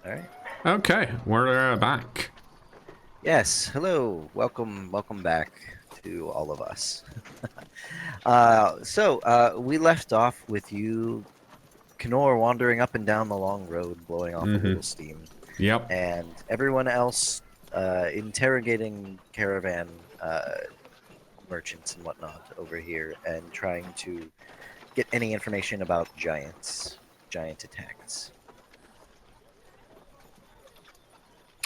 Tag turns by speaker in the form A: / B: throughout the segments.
A: All right.
B: Okay, we're back.
A: Yes. Hello. Welcome back to all of us. We left off with you, cKnoor, wandering up and down the long road, blowing off a little steam,
B: Yep.
A: and everyone else interrogating caravan merchants and whatnot over here, and trying to get any information about giant attacks.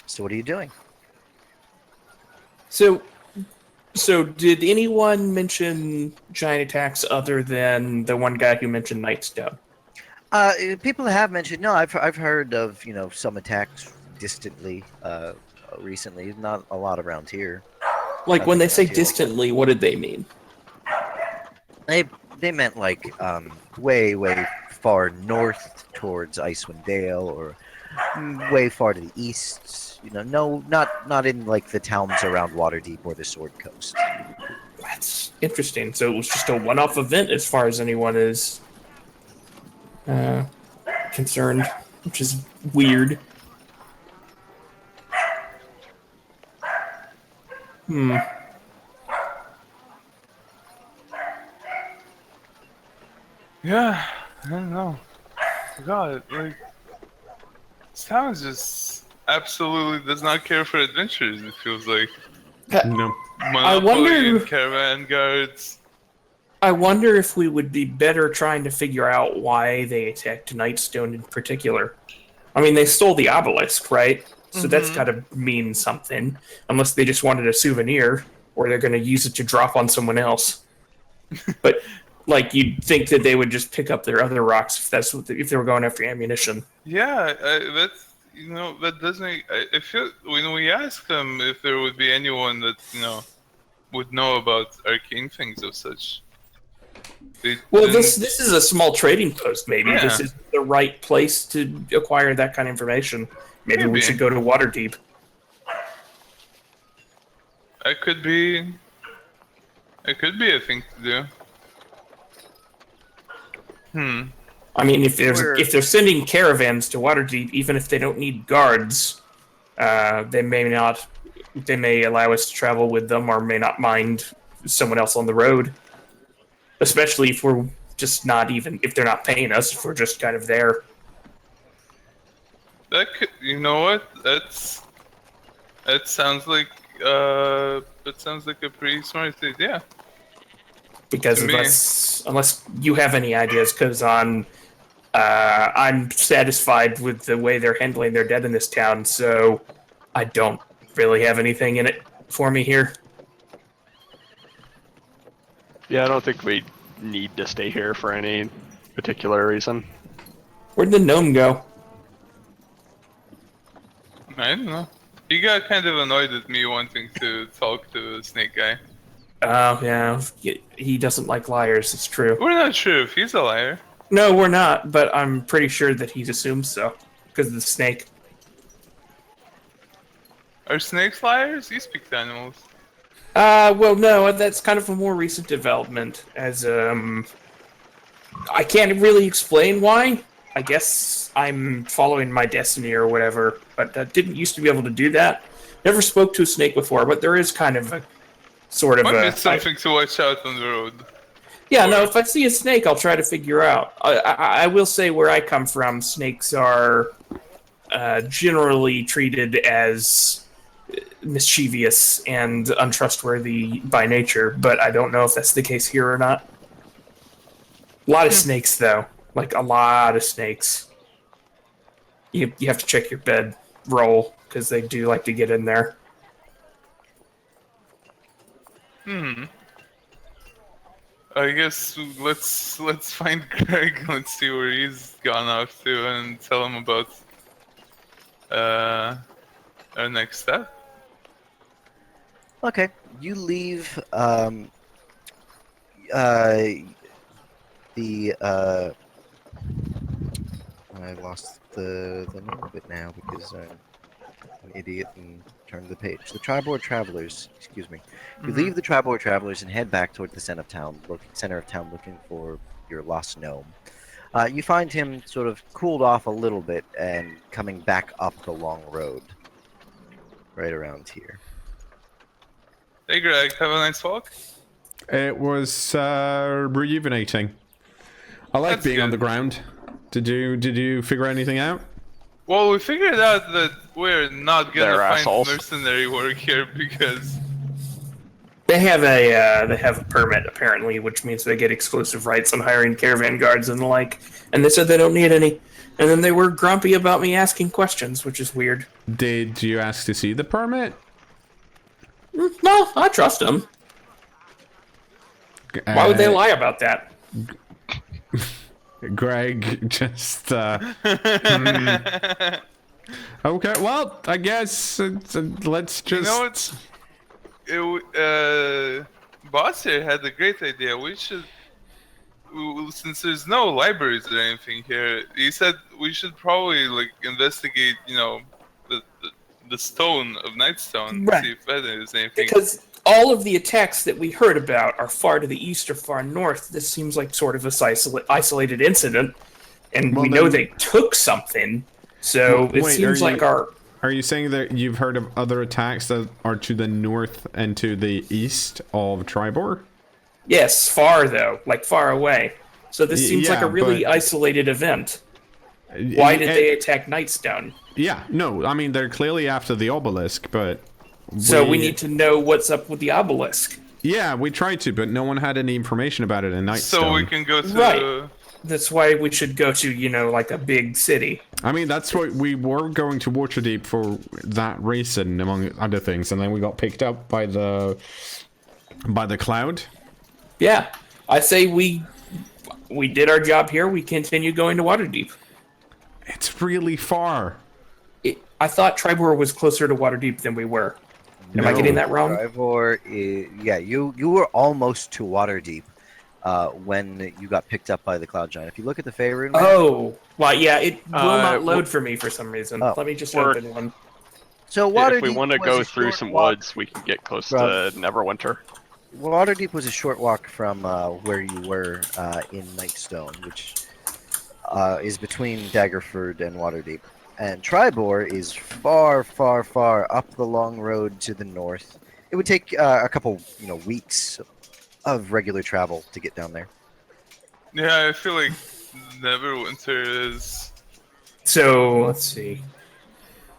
A: So, what are you doing?
C: So, so did anyone mention giant attacks other than the one guy who mentioned Nightstone?
A: People have mentioned. No, I've heard of some attacks distantly, recently. Not a lot around here.
C: Like when
A: Nothing
C: they say
A: around here like that.
C: distantly, what did they mean?
A: They they meant like way far north towards Icewind Dale, or way far to the east. No, not in like the towns around Waterdeep or the Sword Coast.
C: That's interesting. So it was just a one-off event as far as anyone is uh, concerned, which is weird. Hmm.
D: Yeah, I don't know. God, like, this town is just absolutely does not care for adventures, it feels like.
B: No.
C: I
D: Monopoly and
C: wonder.
D: caravan guards.
C: I wonder if we would be better trying to figure out why they attacked Nightstone in particular. I mean, they stole the obelisk, right? So that's
D: Mm-hmm.
C: got to mean something, unless they just wanted a souvenir, or they're going to use it to drop on someone else. But like, you'd think that they would just pick up their other rocks if they were going after ammunition.
D: Yeah, that does make. I feel when we asked them if there would be anyone that, would know about arcane things of such, they
C: Well, this
D: didn't.
C: this is a small trading post. Maybe this
D: Yeah,
C: is the right place to acquire that kind of information. Maybe we should
D: maybe.
C: go to Waterdeep.
D: It could be. It could be a thing to do. Hmm.
C: I mean,
A: We're
C: if they're sending caravans to Waterdeep, even if they don't need guards, they may not. They may allow us to travel with them, or may not mind someone else on the road. Especially if we're just not even if they're not paying us, if we're just kind of there.
D: That could. You know what? That sounds like. That sounds like a pretty smart idea to
C: Because
D: me.
C: unless you have any ideas, because I'm satisfied with the way they're handling their dead in this town, so I don't really have anything in it for me here.
E: Yeah, I don't think we need to stay here for any particular reason.
C: Where'd the gnome go?
D: I don't know. He got kind of annoyed at me wanting to talk to the snake guy.
C: Oh, yeah, he doesn't like liars, it's true.
D: We're not sure if he's a liar.
C: No, we're not, but I'm pretty sure that he assumes so, because of the snake.
D: Are snakes liars? He speaks to animals.
C: Well, no, that's kind of a more recent development, as, I can't really explain why. I guess I'm following my destiny or whatever, but I didn't used to be able to do that. Never spoke to a snake before, but there is kind of a sort of
D: Might be
C: a.
D: something to watch out on the road.
C: Yeah, no,
D: For.
C: if I see a snake, I'll try to figure out. I will say where I come from, snakes are generally treated as mischievous and untrustworthy by nature, but I don't know if that's the case here or not. A lot of snakes, though. Like, a lot of snakes. You have to check your bed roll, because they do like to get in there.
D: Hmm. I guess let's find Greg. Let's see where he's gone off to, and tell him about uh our next step.
A: okay. You leave uh, the I lost the name of it now because I'm an idiot and turned the page. The Triboard Travelers, excuse me. You
D: Mm-hmm.
A: leave the Triboard Travelers and head back toward the center of town, looking for your lost gnome. You find him sort of cooled off a little bit and coming back up the long road, right around here.
D: Hey, Greg, have a nice walk.
B: It was rejuvenating. I like
D: That's
B: being on
D: good.
B: the ground. Did you figure anything out?
D: Well, we figured out that we're not gonna
E: They're
D: find
E: assholes.
D: mercenary work here because
C: They have a permit apparently, which means they get exclusive rights on hiring caravan guards and the like. And they said they don't need any. And then they were grumpy about me asking questions, which is weird.
B: Did you ask to see the permit?
C: No, I trust them. Why would they lie about that?
B: Greg just Okay, well, I guess let's just
D: you know Boss here had a great idea. We should, since there's no libraries or anything here, he said we should probably like investigate, the stone of Nightstone,
C: Right.
D: see if that is anything.
C: Because all of the attacks that we heard about are far to the east or far north. This seems like sort of this isolated incident, and
B: Well,
C: we know
B: then-
C: they took something. So it
B: Wait,
C: seems
B: are
C: like
B: you-
C: our
B: Are you saying that you've heard of other attacks that are to the north and to the east of Tribor?
C: yes, far though, like far away. So this seems like
B: yeah,
C: a really
B: but-
C: isolated event. Why did they attack Nightstone?
B: Yeah, no, I mean, they're clearly after the obelisk, but...
C: So we need to know what's up with the obelisk.
B: Yeah, we tried to, but no one had any information about it in Nightstone.
D: So we can go to
C: Right. That's why we should go to, like a big city.
B: I mean, that's what we were going to Waterdeep for that reason, among other things, and then we got picked up by the cloud.
C: Yeah, I say we did our job here. We continue going to Waterdeep.
B: It's really far.
C: I thought Tribor was closer to Waterdeep than we were. Am I
B: No.
C: getting that wrong?
A: Tribor is, yeah, you were almost to Waterdeep when you got picked up by the Cloud Giant. If you look at the Faerun map,
C: Oh, well, yeah, it will not
E: well-
C: load for me for some reason.
A: Oh.
C: Let me just
E: We're-
C: open one.
A: so
E: Yeah,
A: Waterdeep
E: if we want to
A: was
E: go
A: a
E: through
A: short
E: some
A: walk-
E: woods, we can get close
A: from-
E: to Neverwinter.
A: Waterdeep was a short walk from where you were in Nightstone, which is between Daggerford and Waterdeep. And Tribor is far, far, far up the long road to the north. It would take a couple, weeks of regular travel to get down there.
D: Yeah, I feel like Neverwinter is.
C: So, let's see.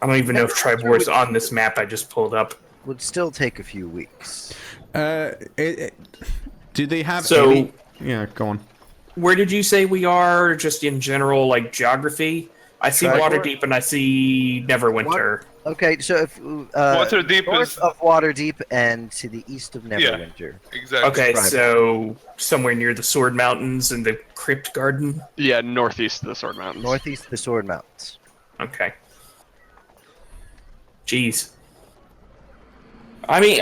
C: I don't even know if Tribor's on this map I just pulled up.
A: Would still take a few weeks.
B: Do they have
C: So-
B: any... Yeah, go on.
C: Where did you say we are, just in general, like geography? I see
A: Tribor?
C: Waterdeep and I see Neverwinter.
A: Okay, so if
D: Waterdeep
A: north
D: is.
A: of Waterdeep and to the east of Neverwinter.
D: Exactly.
C: Okay,
A: Tribor.
C: so somewhere near the Sword Mountains and the Crypt Garden.
E: Yeah, northeast of the Sword Mountains.
A: Northeast of the Sword Mountains.
C: Okay. Jeez. I mean,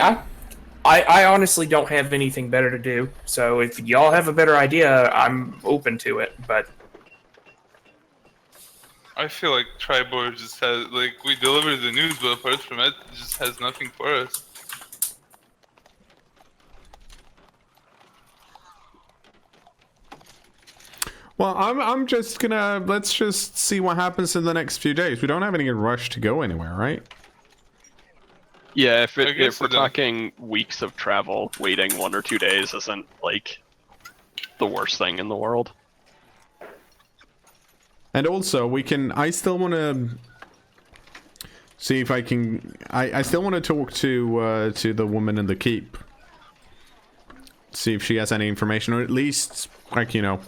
C: I honestly don't have anything better to do. So if y'all have a better idea, I'm open to it. But
D: I feel like Tribor just has, we delivered the news, but apart from it just has nothing for us.
B: Well, I'm just gonna... Let's just see what happens in the next few days. We don't have any rush to go anywhere, right?
E: Yeah, if
D: I guess
E: if we're
D: it is.
E: talking weeks of travel, waiting 1 or 2 days isn't like the worst thing in the world.
B: And also, we can... I still want to... See if I can... I still want to talk to the woman in the keep. See if she has any information, or at least,
C: can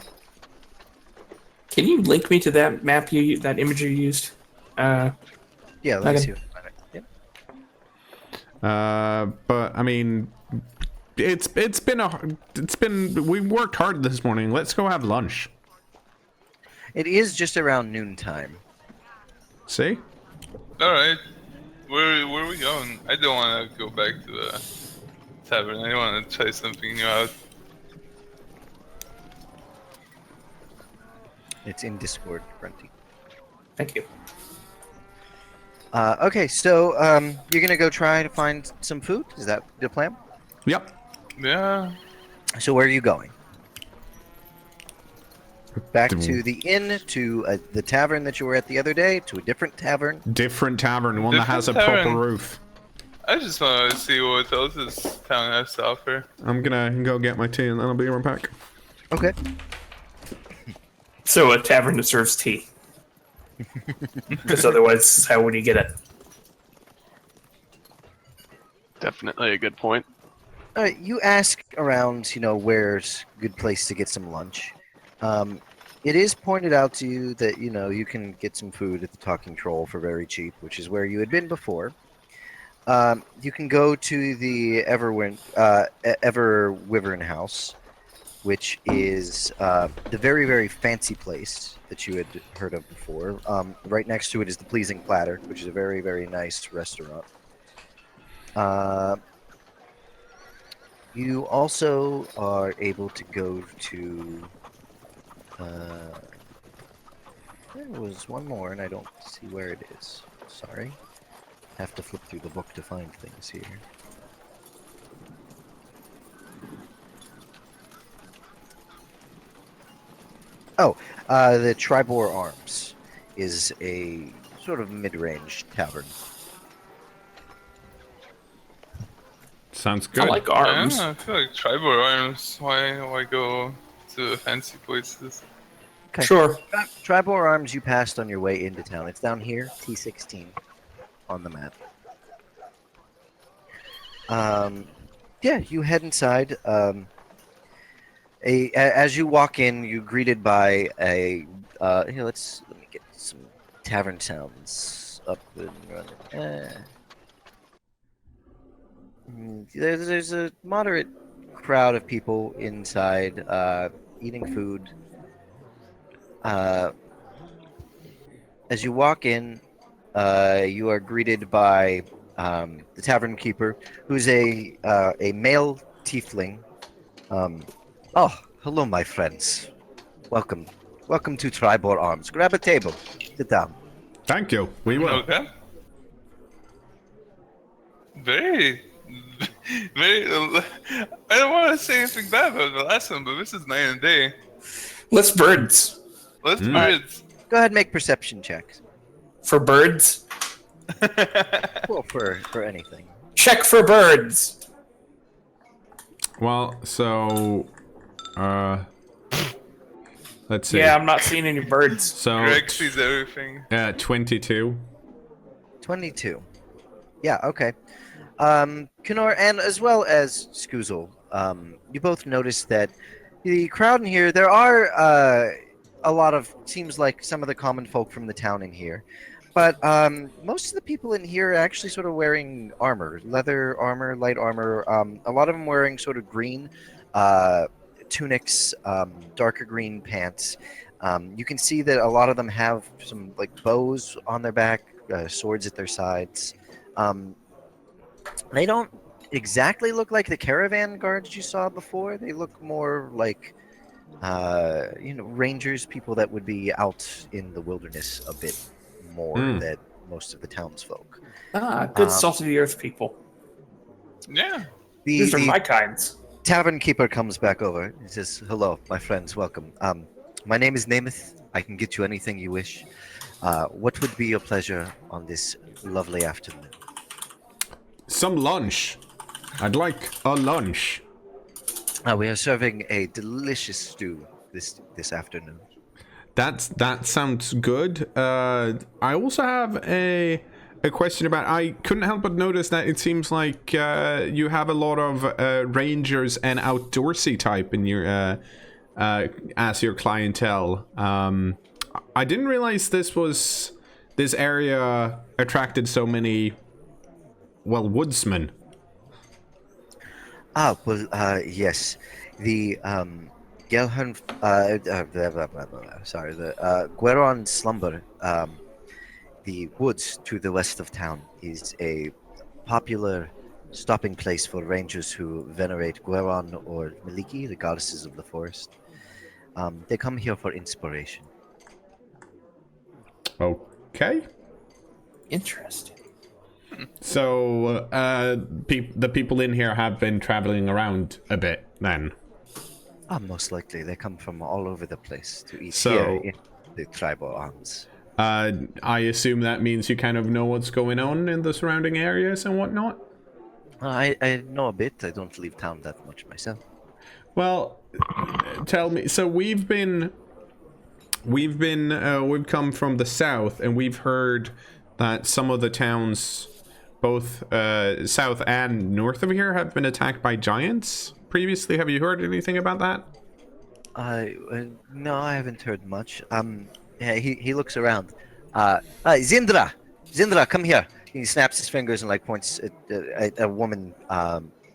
C: you link me to that map that image you used?
A: Yeah, let me
C: Okay.
A: see. Yep.
B: but I mean, it's been we worked hard this morning. Let's go have lunch.
A: It is just around noontime.
B: See?
D: Alright. Where are we going? I don't want to go back to the tavern. I want to try something new out.
A: It's in Discord, Grunty.
C: Thank you.
A: Okay, so you're gonna go try to find some food? Is that the plan?
B: Yep.
D: Yeah.
A: So where are you going? Back to the inn, to the tavern that you were at the other day, to a different tavern.
B: Different tavern, one that has a
D: Different
B: proper
D: tavern.
B: roof.
D: I just want to see what else this town has to offer.
B: I'm gonna go get my tea and then I'll be right back.
A: Okay.
C: So a tavern that serves tea. Because otherwise, how would you get it?
E: Definitely a good point.
A: All right, you ask around, where's a good place to get some lunch. It is pointed out to you that, you can get some food at the Talking Troll for very cheap, which is where you had been before. You can go to the Ever-Wyvern House, which is the very, very fancy place that you had heard of before. Right next to it is the Pleasing Platter, which is a very, very nice restaurant. You also are able to go to... there was one more, and I don't see where it is. Sorry. Have to flip through the book to find things here. Oh, the Tribor Arms is a sort of mid-range tavern.
B: Sounds
C: I
B: good.
C: like arms.
D: I feel like tribal arms. Why go to the fancy places?
A: Okay.
C: Sure.
A: Tribor Arms you passed on your way into town. It's down here, T16, on the map. Yeah, you head inside. As you walk in, you're greeted by a. Here, let me get some tavern sounds up and running. There's a moderate crowd of people inside, eating food. As you walk in, you are greeted by the tavern keeper, who's a male tiefling. Oh, hello, my friends. Welcome to Tribor Arms. Grab a table. Sit down.
B: Thank you. We will.
D: Okay. Very. I don't want to say anything bad about the last one, but this is night and day.
C: Let's birds.
D: Let's birds.
A: Go ahead and make perception checks.
C: For birds?
A: Well, for anything.
C: Check for birds.
B: Well, so let's see.
C: Yeah, I'm not seeing any birds.
B: So
D: Greg sees everything.
B: 22.
A: 22. Yeah, okay. cKnoor, and as well as Skoozle, you both notice that the crowd in here, there are a lot of, seems like some of the common folk from the town in here. But most of the people in here are actually sort of wearing armor, leather armor, light armor. A lot of them wearing sort of green tunics, darker green pants. You can see that a lot of them have some like bows on their back, swords at their sides. They don't exactly look like the caravan guards you saw before. They look more like, rangers, people that would be out in the wilderness a bit more than most of the townsfolk.
C: Good salt of the earth people.
D: Yeah.
C: These are
A: The
C: my kinds.
A: tavern keeper comes back over. He says, "Hello, my friends. Welcome. My name is Nemeth. I can get you anything you wish. What would be your pleasure on this lovely afternoon?"
B: Some lunch. I'd like a lunch.
A: We are serving a delicious stew this afternoon.
B: That sounds good. I also have a question about. I couldn't help but notice that it seems like you have a lot of rangers and outdoorsy type in your as your clientele. I didn't realize this area attracted so many, well, woodsmen.
A: Yes. The Gelhern, the Gueron Slumber, the woods to the west of town, is a popular stopping place for rangers who venerate Gueron or Miliki, the goddesses of the forest. They come here for inspiration.
B: Okay.
C: Interesting.
B: So the people in here have been traveling around a bit then.
A: Most likely they come from all over the place to eat here
B: So,
A: in the tribal arms.
B: I assume that means you kind of know what's going on in the surrounding areas and whatnot?
A: I know a bit. I don't leave town that much myself.
B: Well, tell me. So we've come from the south, and we've heard that some of the towns, both south and north of here, have been attacked by giants previously. Have you heard anything about that?
A: No, I haven't heard much. Yeah, he looks around. Zindra, Zindra, come here. He snaps his fingers and like points at a woman,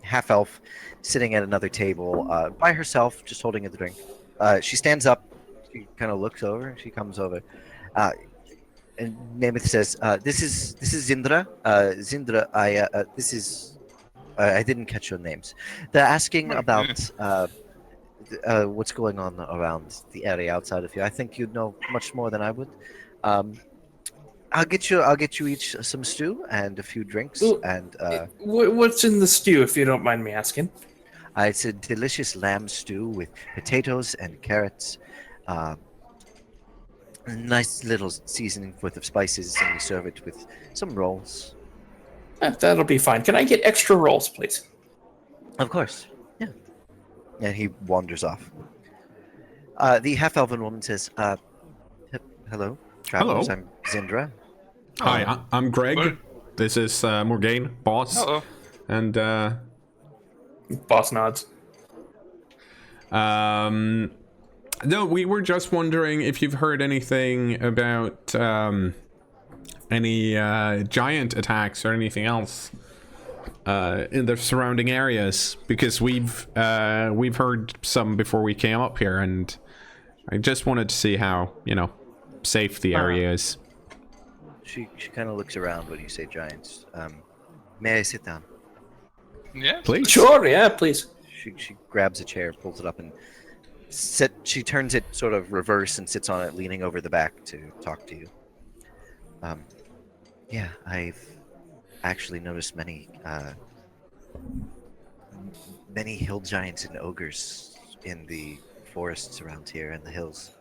A: half elf, sitting at another table, by herself, just holding a drink. She stands up. She kind of looks over. She comes over, and Mammoth says, "This is Zindra. Zindra, this is. I didn't catch your names. They're asking about what's going on around the area outside of here. I think you'd know much more than I would. Um, I'll get you each some stew and a few drinks,
C: Ooh,
A: and
C: What's in the stew, if you don't mind me asking?
A: it's a delicious lamb stew with potatoes and carrots. Uh, a nice little seasoning worth of spices, and we serve it with some rolls.
C: That'll be fine. Can I get extra rolls, please?
A: Of course, yeah. And he wanders off. The half-elven woman says, "Hello, travelers.
B: Hello.
A: I'm Zindra.
B: Hi, I'm Greg.
D: Hello.
B: This is Morgaine, boss.
D: Hello.
B: And
C: Boss nods.
B: no, we were just wondering if you've heard anything about any giant attacks or anything else in the surrounding areas, because we've heard some before we came up here, and I just wanted to see how safe the area is.
A: She kind of looks around when you say giants. May I sit down?
D: Yes.
B: Please.
C: Sure, yeah, please.
A: She grabs a chair, pulls it up, and she turns it sort of reverse and sits on it, leaning over the back to talk to you. Yeah, I've actually noticed many hill giants and ogres in the forests around here and the hills.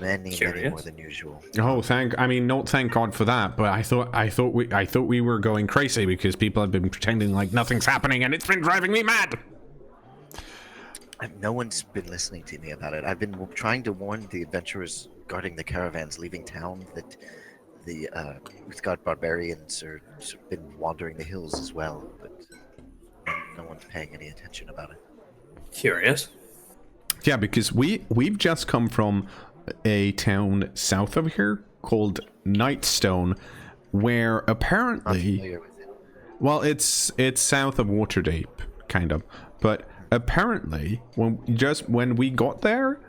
A: Many
C: Curious.
A: more than usual.
B: Oh, not thank God for that. But I thought we were going crazy because people have been pretending like nothing's happening, and it's been driving me mad.
A: No one's been listening to me about it. I've been trying to warn the adventurers guarding the caravans leaving town that the Uthgard barbarians are been wandering the hills as well, but no one's paying any attention about it.
C: Curious.
B: Yeah, because we've just come from a town south of here called Nightstone, where
A: Not
B: apparently,
A: familiar with it.
B: well, it's south of Waterdeep, kind of, but apparently when we got there,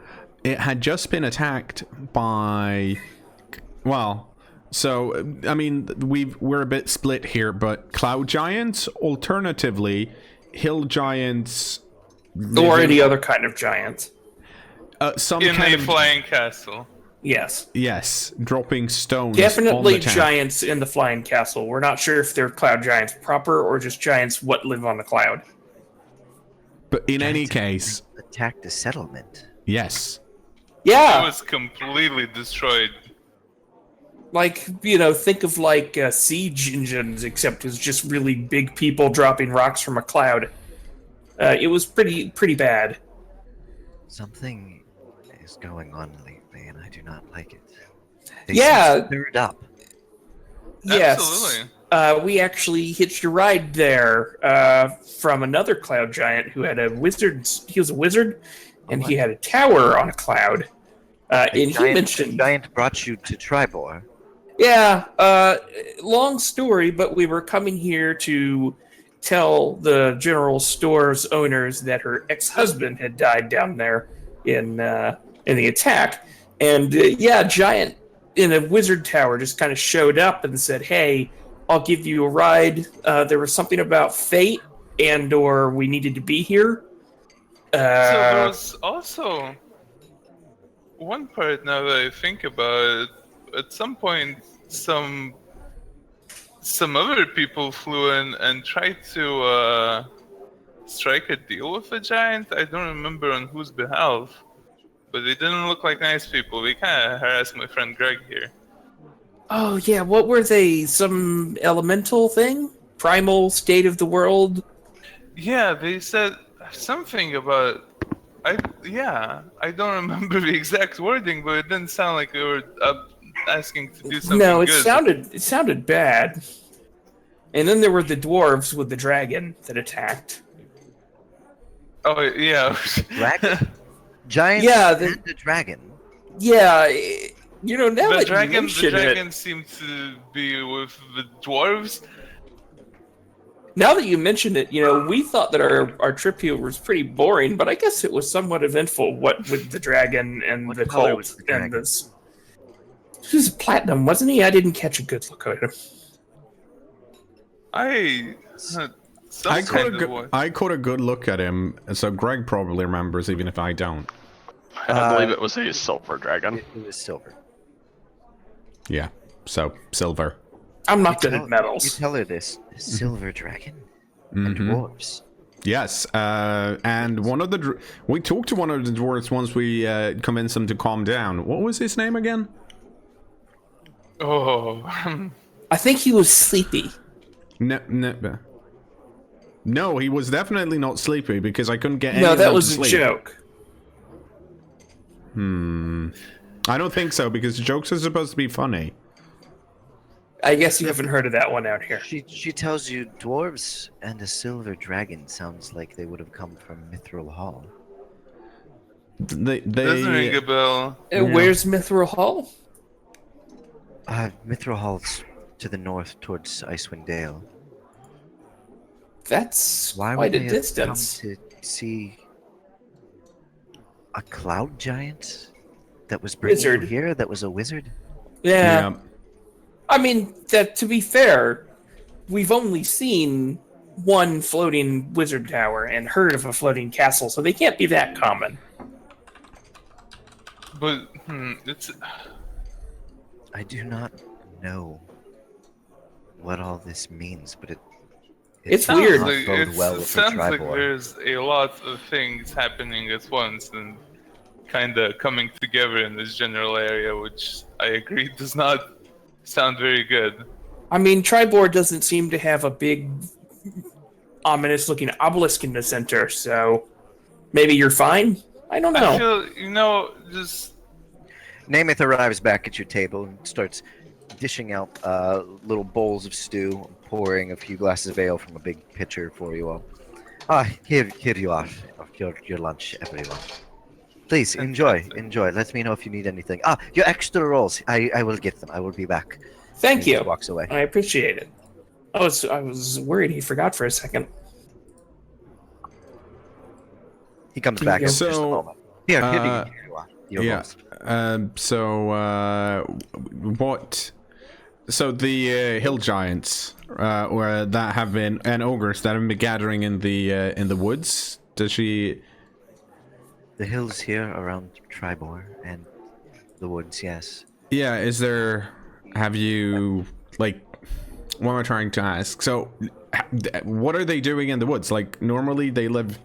B: it had just been attacked by, well, so I mean we're a bit split here, but cloud giants, alternatively hill giants,
C: Or any other kind of giant.
B: some
D: In
B: kind
D: a
B: of
D: flying castle.
C: Yes.
B: yes, dropping stones on
C: Definitely
B: the town.
C: giants in the flying castle. We're not sure if they're cloud giants proper or just giants what live on the cloud.
B: But in any
A: Giants
B: case,
A: attacked a settlement.
B: yes.
D: It
C: Yeah,
D: was completely destroyed.
C: like, think of like siege engines, except it's just really big people dropping rocks from a cloud. It was pretty bad.
A: Something is going on lately, and I do not like it. They
C: Yeah.
A: seem stirred up.
C: Yes.
D: Absolutely.
C: We actually hitched a ride there from another cloud giant who had a wizard. He was a wizard, and he had a tower on a cloud. And he
A: A
C: mentioned,
A: giant brought you to Tribor.
C: yeah, long story, but we were coming here to tell the general store's owners that her ex-husband had died down there in the attack, and giant in a wizard tower just kind of showed up and said, "Hey, I'll give you a ride." There was something about fate, or we needed to be here.
D: So there was also one part, now that I think about it. At some point, some other people flew in and tried to strike a deal with a giant. I don't remember on whose behalf, but they didn't look like nice people. We kind of harassed my friend Greg here.
C: Oh yeah, what were they? Some elemental thing? Primal state of the world?
D: Yeah, they said something about. I don't remember the exact wording, but it didn't sound like they were asking to do something
C: No, it
D: good.
C: sounded bad. And then there were the dwarves with the dragon that attacked.
D: Oh yeah.
A: Dragon? Giant
C: Yeah,
A: and a dragon.
C: Yeah, now
D: The
C: that
D: dragon,
C: you
D: the
C: mention
D: dragon
C: it,
D: seemed to be with the dwarves.
C: now that you mention it, we thought that our trip here was pretty boring, but I guess it was somewhat eventful. What with the dragon and
A: What
C: the
A: color
C: cult
A: was the
C: and
A: dragon?
C: this. He was platinum, wasn't he? I didn't catch a good look at him.
D: I
B: caught a good look at him, so Greg probably remembers, even if I don't.
E: I believe it was a silver dragon.
A: It was silver.
B: Yeah, so silver.
C: I'm not good at
A: You
C: metals.
A: tell her this. Silver dragon and dwarves.
B: Yes, and one of the we talked to one of the dwarves once we convinced him to calm down. What was his name again?
D: Oh,
C: I think he was sleepy.
B: No, he was definitely not sleepy because I couldn't get any
C: No,
B: of
C: that
B: them
C: was
B: to
C: a
B: sleep.
C: joke.
B: I don't think so because jokes are supposed to be funny.
C: I guess you haven't heard of that one out here.
A: She tells you dwarves and a silver dragon sounds like they would have come from Mithril Hall.
B: They
D: doesn't ring a bell.
C: Where's Mithril Hall?
A: Mithril Hall's to the north towards Icewind Dale.
C: That's
A: Why
C: quite
A: would
C: a
A: they have come
C: distance.
A: to see a cloud giant that was bringing you
C: Wizard.
A: here? That was a wizard?
C: Yeah. I mean, that to be fair, we've only seen one floating wizard tower and heard of a floating castle, so they can't be that common.
D: But it's
A: I do not know what all this means, but
C: It's
A: does
C: weird.
A: not
D: like,
A: bode well with
D: it
A: the
D: sounds like
A: Tribor.
D: there's a lot of things happening at once and kind of coming together in this general area, which I agree does not sound very good.
C: I mean, Tribor doesn't seem to have a big, ominous-looking obelisk in the center, so maybe you're fine? I don't know.
D: I feel, just
A: Namath arrives back at your table and starts dishing out little bowls of stew, pouring a few glasses of ale from a big pitcher for you all. Here you are, your lunch, everyone. Please enjoy. Let me know if you need anything. Your extra rolls. I will get them. I will be back.
C: Thank
A: And he
C: you.
A: just walks away.
C: I appreciate it. I was worried he forgot for a second.
A: He comes back in just a
B: So,
A: moment. Here you are. Your
B: Yeah.
A: rolls.
B: What? So the hill giants, or that have been, and ogres that have been gathering in the woods. Does she?
A: The hills here around Tribor and the woods, yes.
B: Yeah. Is there? Have you like? What am I trying to ask? So, what are they doing in the woods? Like normally they live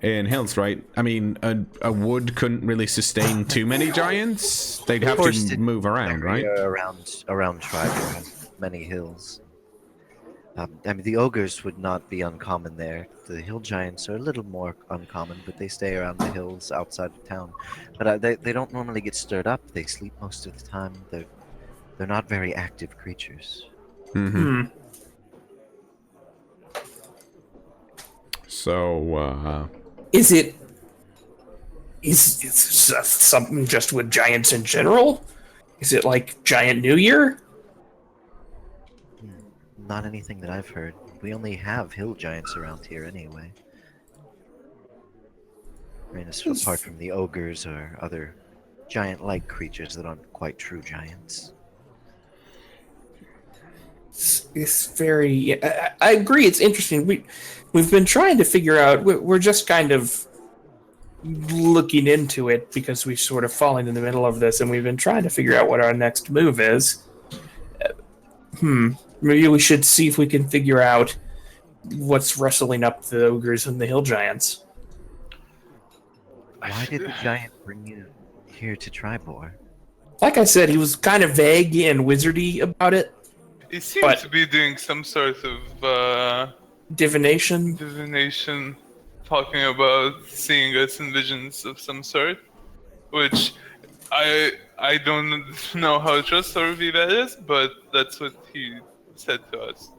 B: in hills, right? I mean, a wood couldn't really sustain too many giants. They'd have to move around, right?
A: Around Tribor has many hills. I mean, the ogres would not be uncommon there. The hill giants are a little more uncommon, but they stay around the hills outside of town. But they don't normally get stirred up. They sleep most of the time. They're not very active creatures.
B: So,
C: Is it something just with giants in general? Is it like Giant New Year?
A: Not anything that I've heard. We only have hill giants around here anyway. I mean, apart from the ogres or other giant-like creatures that aren't quite true giants.
C: It's very. I agree. It's interesting. We've been trying to figure out. We're just kind of looking into it because we've sort of fallen in the middle of this, and we've been trying to figure out what our next move is. Maybe we should see if we can figure out what's wrestling up the ogres and the hill giants.
A: Why did the giant bring you here to Tribor?
C: Like I said, he was kind of vague and wizardy about it.
D: He seems
C: But-
D: to be doing some sort of
C: Divination.
D: divination, talking about seeing us in visions of some sort, which I don't know how trustworthy that is, but that's what he said to us.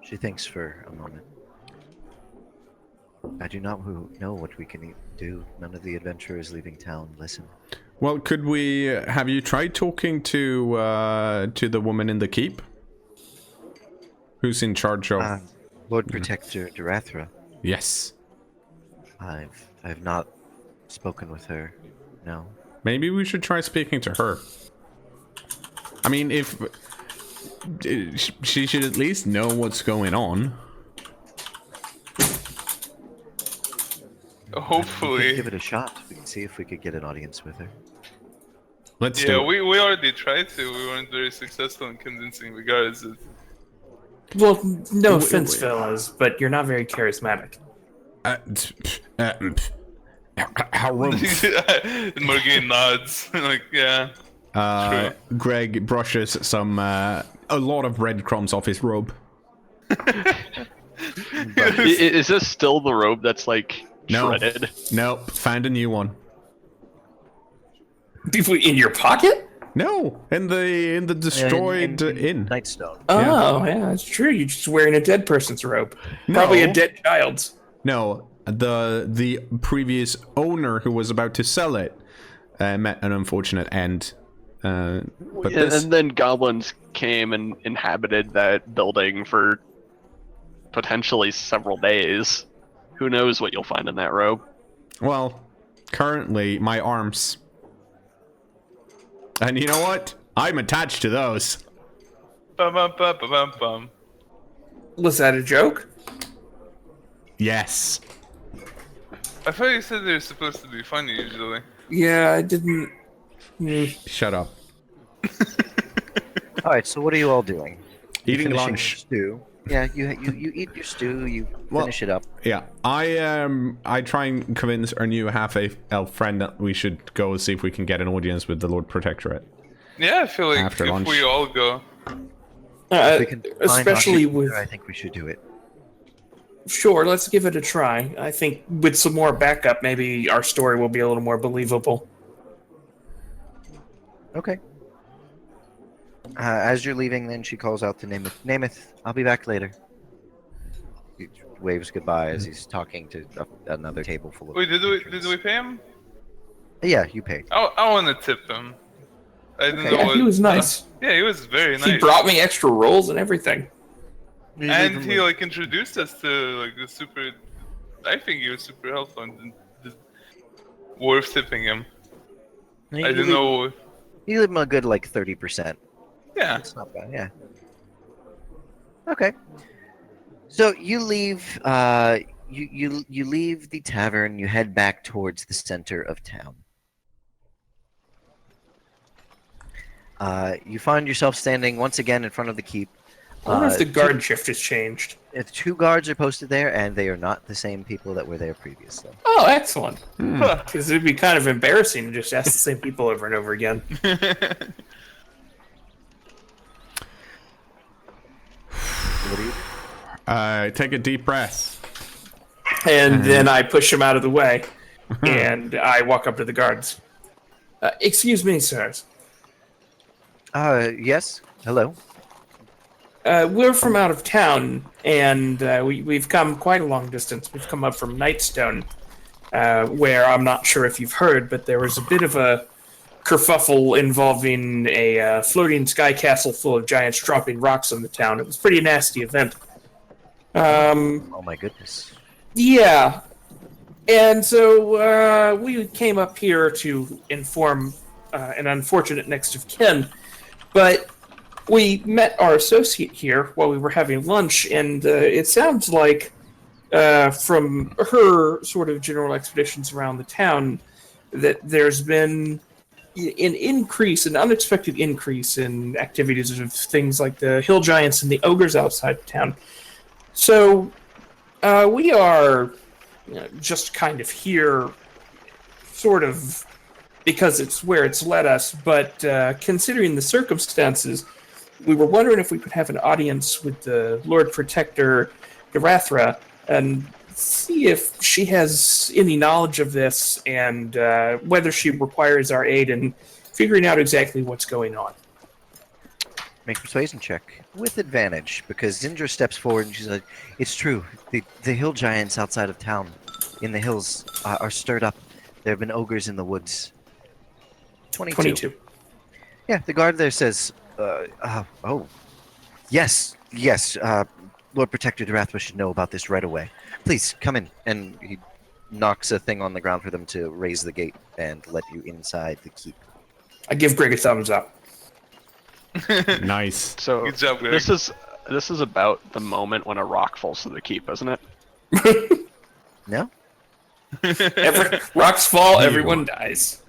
A: She thinks for a moment. I do not know what we can do. None of the adventurers leaving town listen.
B: Well, could we... Have you tried talking to the woman in the keep? Who's in charge of...
A: Lord Protector Durathra.
B: Yes.
A: I've not spoken with her. No.
B: Maybe we should try speaking to her. I mean, if... She should at least know what's going on.
A: We could
D: Hopefully.
A: give it a shot. We can see if we could get an audience with her.
B: Let's
D: Yeah,
B: do it.
D: we already tried to. We weren't very successful in convincing the guards that...
C: Well, no offense, fellas, but you're not very charismatic.
B: How rude.
D: Morgan nods. Like, yeah. True.
B: Greg brushes a lot of breadcrumbs off his robe.
E: Is this still the robe that's like
B: No.
E: shredded?
B: Nope, found a new one.
C: In your pocket?
B: No, in the destroyed inn.
A: Nightstone.
C: Oh, yeah, that's true. You're just wearing a dead person's robe. Probably a dead child's.
B: No, the previous owner who was about to sell it met an unfortunate end. But this,
E: And then goblins came and inhabited that building for potentially several days. Who knows what you'll find in that robe?
B: well, currently my arms. And you know what? I'm attached to those.
D: Bum, bum, bum, bum, bum, bum.
C: Was that a joke?
B: Yes.
D: I thought you said they're supposed to be funny usually.
C: Yeah, I didn't.
B: Shut up.
A: All right. So what are you all doing?
B: Eating
A: Finishing
B: lunch.
A: Stew. Yeah, you eat your stew. You finish it up.
B: Yeah, I try and convince our new half-elf friend that we should go see if we can get an audience with the Lord Protectorate.
D: Yeah, I feel like
B: After
D: if
B: lunch.
D: we all go.
A: If we can find
C: Especially
A: audience
C: with.
A: there, I think we should do it.
C: Sure, let's give it a try. I think with some more backup, maybe our story will be a little more believable.
A: Okay. As you're leaving, then she calls out to Namath. Namath, I'll be back later. He waves goodbye as he's talking to another table full of.
D: Wait, did
A: patrons.
D: we pay him?
A: Yeah, you paid.
D: I want to tip him. I didn't
A: Okay.
D: know
C: Yeah,
D: what.
C: he was nice.
D: Yeah, he was very nice.
C: He brought me extra rolls and everything.
D: And he like introduced us to like the super. I think he was super helpful and just worth tipping him. I didn't know.
A: You leave him a good 30%.
D: Yeah.
A: That's not bad. Yeah. Okay. So you leave. You leave the tavern. You head back towards the center of town. You find yourself standing once again in front of the keep.
C: I wonder if the guard shift has changed.
A: If 2 guards are posted there, and they are not the same people that were there previously.
C: Oh, excellent. Because it'd be kind of embarrassing to just ask the same people over and over again.
A: What do you?
B: Take a deep breath.
C: And then I push him out of the way, and I walk up to the guards. Excuse me, sirs.
A: Yes. Hello.
C: We're from out of town, and we've come quite a long distance. We've come up from Nightstone, where I'm not sure if you've heard, but there was a bit of a kerfuffle involving a floating sky castle full of giants dropping rocks on the town. It was a pretty nasty event.
A: Oh my goodness.
C: Yeah. And so we came up here to inform an unfortunate next of kin, but we met our associate here while we were having lunch, and it sounds like from her sort of general expeditions around the town that there's been, an unexpected increase in activities of things like the hill giants and the ogres outside of town. So we are just kind of here, sort of, because it's where it's led us. But considering the circumstances, we were wondering if we could have an audience with the Lord Protector, Garathra, and see if she has any knowledge of this and whether she requires our aid in figuring out exactly what's going on.
A: Make a persuasion check with advantage, because Zindra steps forward and she's like, "It's true. The hill giants outside of town, in the hills, are stirred up. There have been ogres in the woods." 22. Yeah, the guard there says, "Oh, yes. Lord Protector Durathra should know about this right away. Please come in." And he knocks a thing on the ground for them to raise the gate and let you inside the keep.
C: I give Greg a thumbs up.
B: Nice.
E: So
D: Good job, Greg.
E: this is about the moment when a rock falls to the keep, isn't it?
A: No?
C: Rocks fall, everyone dies.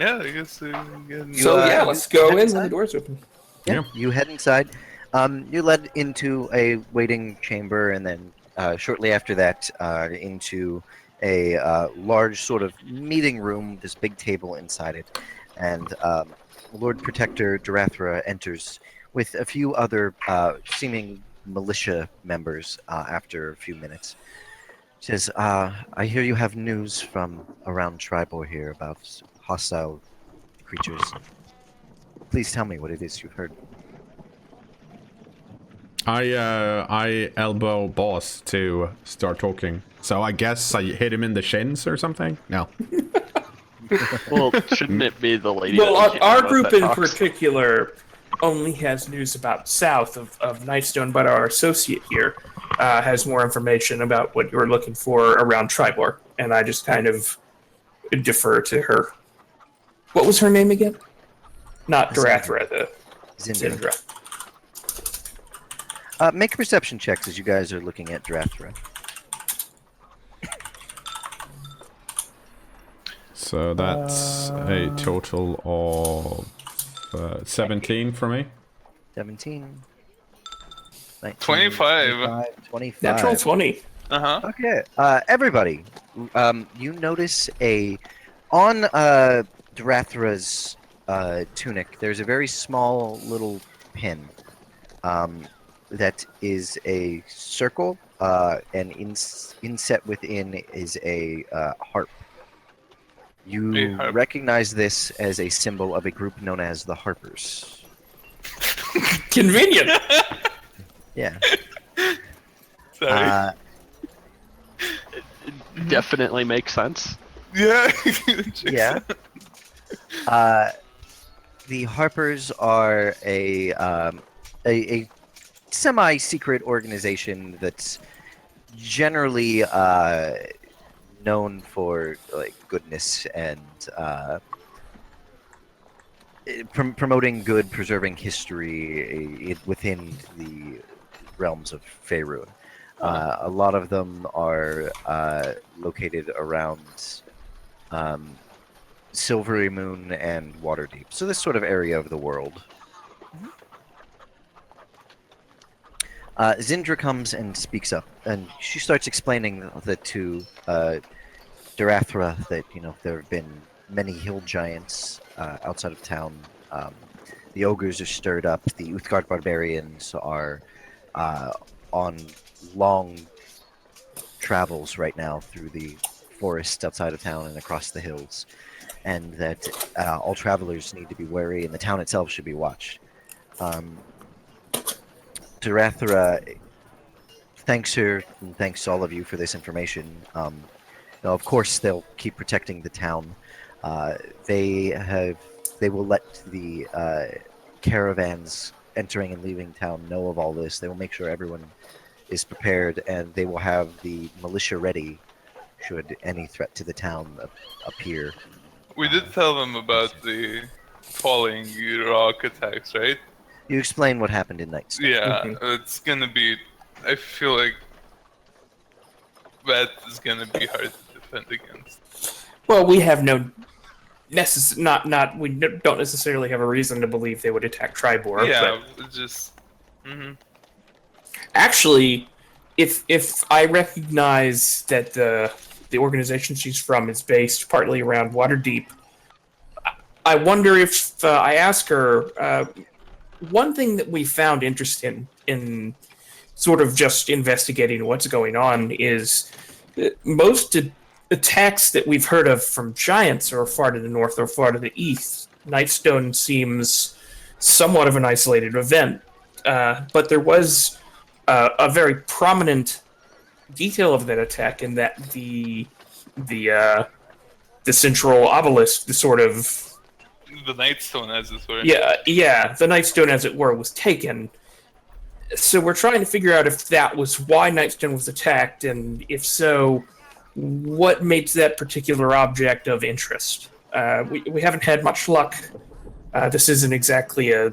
D: Yeah, I guess.
C: So let's go in when
A: inside?
C: the door's open.
A: Yeah.
B: Yeah.
A: You head inside. You're led into a waiting chamber, and then shortly after that, into a large sort of meeting room, this big table inside it. And Lord Protector Durathra enters with a few other seeming militia members after a few minutes. He says, "I hear you have news from around Tribor here about hostile creatures. Please tell me what it is you've heard."
B: I elbow boss to start talking. So I guess I hit him in the shins or something? No.
E: Well, shouldn't it be the lady?
C: Well,
E: that we
C: our
E: came
C: group
E: with that
C: in
E: talks?
C: particular only has news about south of Nightstone, but our associate here has more information about what you're looking for around Tribor, and I just kind of defer to her. What was her name again? Not Durathra, the
A: Zindra.
C: Zindra.
A: Make perception checks as you guys are looking at Durathra.
B: So that's a total of 17 for me.
A: 17. 19,
D: 25.
A: 25.
C: Natural 20.
A: Okay. Everybody, you notice on Durathra's tunic, there's a very small little pin that is a circle, and inset within is a harp. You
D: A harp.
A: recognize this as a symbol of a group known as the Harpers.
C: Convenient.
A: Yeah.
D: Sorry.
E: Definitely makes sense.
D: Yeah.
A: Yeah. The Harpers are a semi-secret organization that's generally known for like goodness and promoting good, preserving history within the realms of Faerun. A lot of them are located around Silvery Moon and Waterdeep, so this sort of area of the world. Zindra comes and speaks up, and she starts explaining that to Durathra that there have been many hill giants outside of town. The ogres are stirred up. The Uthgard barbarians are on long travels right now through the forest outside of town and across the hills, and that all travelers need to be wary, and the town itself should be watched. Durathra thanks her and thanks all of you for this information. Of course, they'll keep protecting the town. They will let the caravans entering and leaving town know of all this. They will make sure everyone is prepared, and they will have the militia ready should any threat to the town appear.
D: We did tell them about the falling rock attacks, right?
A: You explain what happened in Nights.
D: Yeah,
C: Mhm.
D: it's gonna be. I feel like that is gonna be hard to defend against.
C: Well, we have no we don't necessarily have a reason to believe they would attack Tribor, but
D: Yeah, just. Hmm.
C: actually, if I recognize that the organization she's from is based partly around Waterdeep, I wonder if I ask her. One thing that we found interesting in sort of just investigating what's going on is most attacks that we've heard of from giants are far to the north or far to the east. Nightstone seems somewhat of an isolated event, but there was a very prominent detail of that attack in that the the central obelisk, the sort of
D: The Nightstone, as it were.
C: the Nightstone, as it were, was taken. So we're trying to figure out if that was why Nightstone was attacked, and if so, what makes that particular object of interest. We haven't had much luck. This isn't exactly a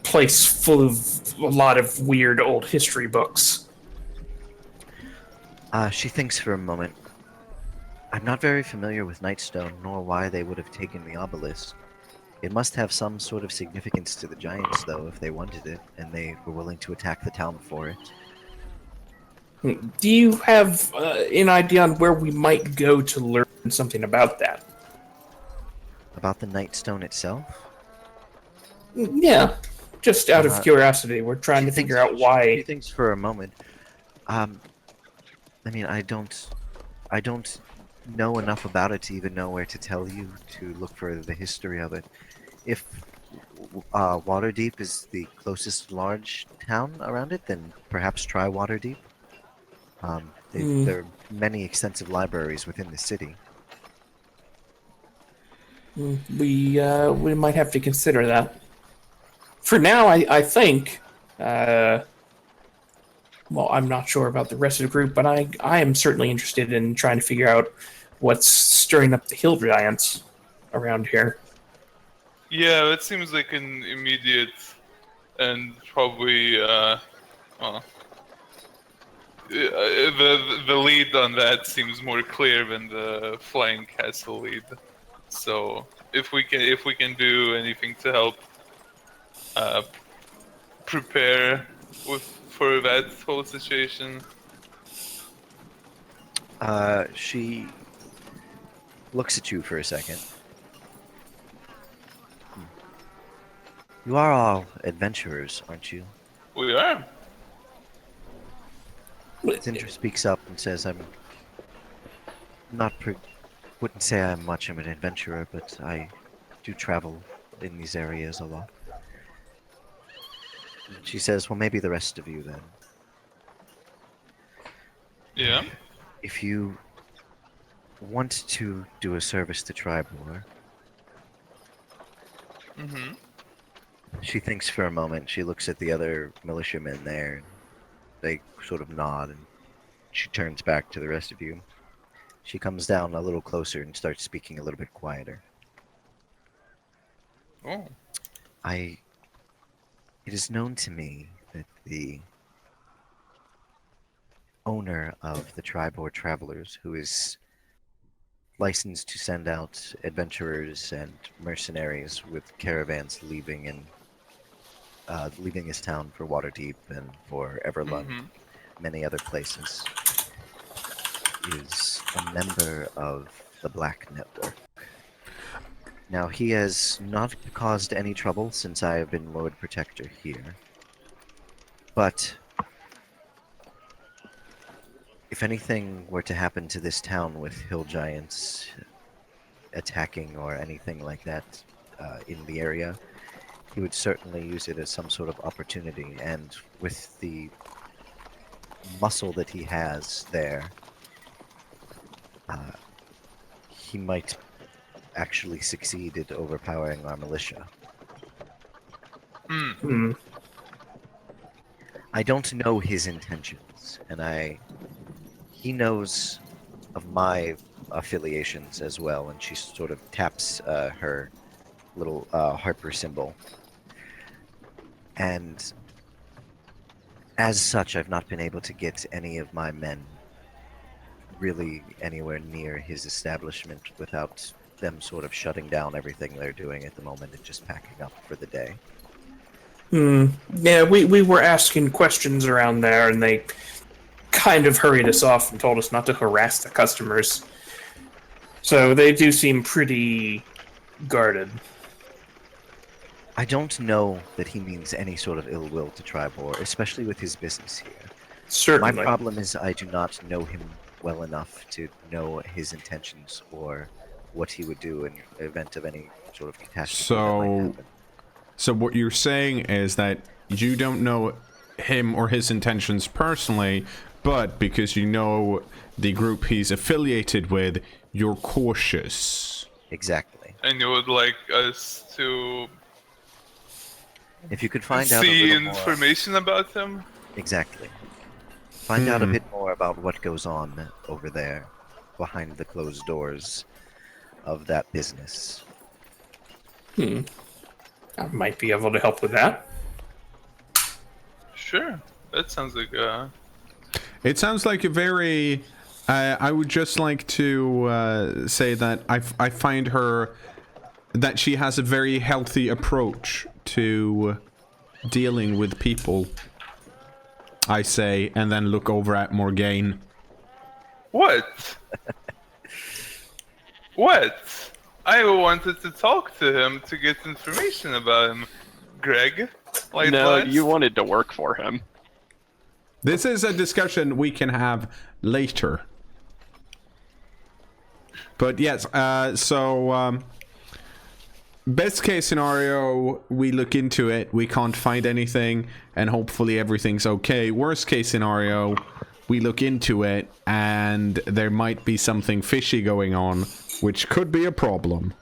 C: place full of a lot of weird old history books.
A: She thinks for a moment. I'm not very familiar with Nightstone, nor why they would have taken the obelisk. It must have some sort of significance to the giants, though, if they wanted it, and they were willing to attack the town for it.
C: Do you have an idea on where we might go to learn something about that?
A: About the Nightstone itself?
C: Yeah, just out of
A: Uh,
C: curiosity. We're trying to figure out why.
A: She thinks for a moment. I mean, I don't know enough about it to even know where to tell you to look for the history of it. If Waterdeep is the closest large town around it, then perhaps try Waterdeep. There are many extensive libraries within the city.
C: We might have to consider that. For now, I think. Well, I'm not sure about the rest of the group, but I am certainly interested in trying to figure out what's stirring up the hill giants around here.
D: Yeah, that seems like an immediate and probably the lead on that seems more clear than the flying castle lead. So if we can do anything to help prepare for that whole situation.
A: She looks at you for a second. You are all adventurers, aren't you?
D: We are.
A: Cinder speaks up and says, "I'm not wouldn't say I'm much of an adventurer, but I do travel in these areas a lot." She says, "Well, maybe the rest of you then.
D: Yeah.
A: If you want to do a service to Tribor."
D: Mm-hmm.
A: She thinks for a moment. She looks at the other militiamen there. And they sort of nod, and she turns back to the rest of you. She comes down a little closer and starts speaking a little bit quieter.
D: Oh.
A: It is known to me that the owner of the Tribor Travelers, who is licensed to send out adventurers and mercenaries with caravans leaving his town for Waterdeep and for Everlund, many other places, is a member of the Black Network. Now, he has not caused any trouble since I have been Lord Protector here, but if anything were to happen to this town with hill giants attacking or anything like that in the area, he would certainly use it as some sort of opportunity, and with the muscle that he has there, he might actually succeed at overpowering our militia. I don't know his intentions, and he knows of my affiliations as well, and she sort of taps her little harper symbol. And as such, I've not been able to get any of my men really anywhere near his establishment without them sort of shutting down everything they're doing at the moment and just packing up for the day.
C: Yeah, we were asking questions around there, and they kind of hurried us off and told us not to harass the customers. So they do seem pretty guarded.
A: I don't know that he means any sort of ill will to Tribor, especially with his business here.
C: Certainly.
A: My problem is I do not know him well enough to know his intentions or what he would do in the event of any sort of catastrophe that might happen.
B: So what you're saying is that you don't know him or his intentions personally, but because you know the group he's affiliated with, you're cautious.
A: Exactly.
D: And you would like us to
A: If you could find out a
D: see
A: little more,
D: information about him?
A: exactly. Find out a bit more about what goes on over there, behind the closed doors of that business.
C: I might be able to help with that.
D: Sure. That sounds like
B: It sounds like a very... I would just like to say that I find her... that she has a very healthy approach to dealing with people, I say, and then look over at Morgaine.
D: What? What? I wanted to talk to him to get information about him, Greg. Like
E: No,
D: what?
E: you wanted to work for him.
B: This is a discussion we can have later. But yes, best case scenario, we look into it, we can't find anything, and hopefully everything's okay. Worst case scenario, we look into it, and there might be something fishy going on, which could be a problem.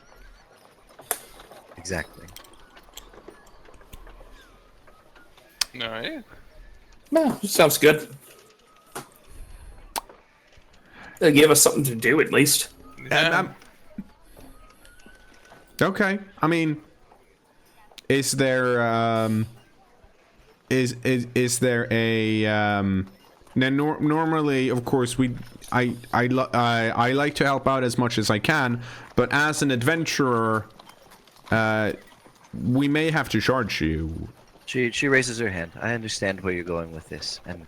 A: Exactly.
D: Alright.
C: No, sounds good. They'll give us something to do at least.
D: Yeah.
B: Okay, I mean, is there is there a now normally, of course, I like to help out as much as I can, but as an adventurer, we may have to charge you.
A: She raises her hand. I understand where you're going with this, and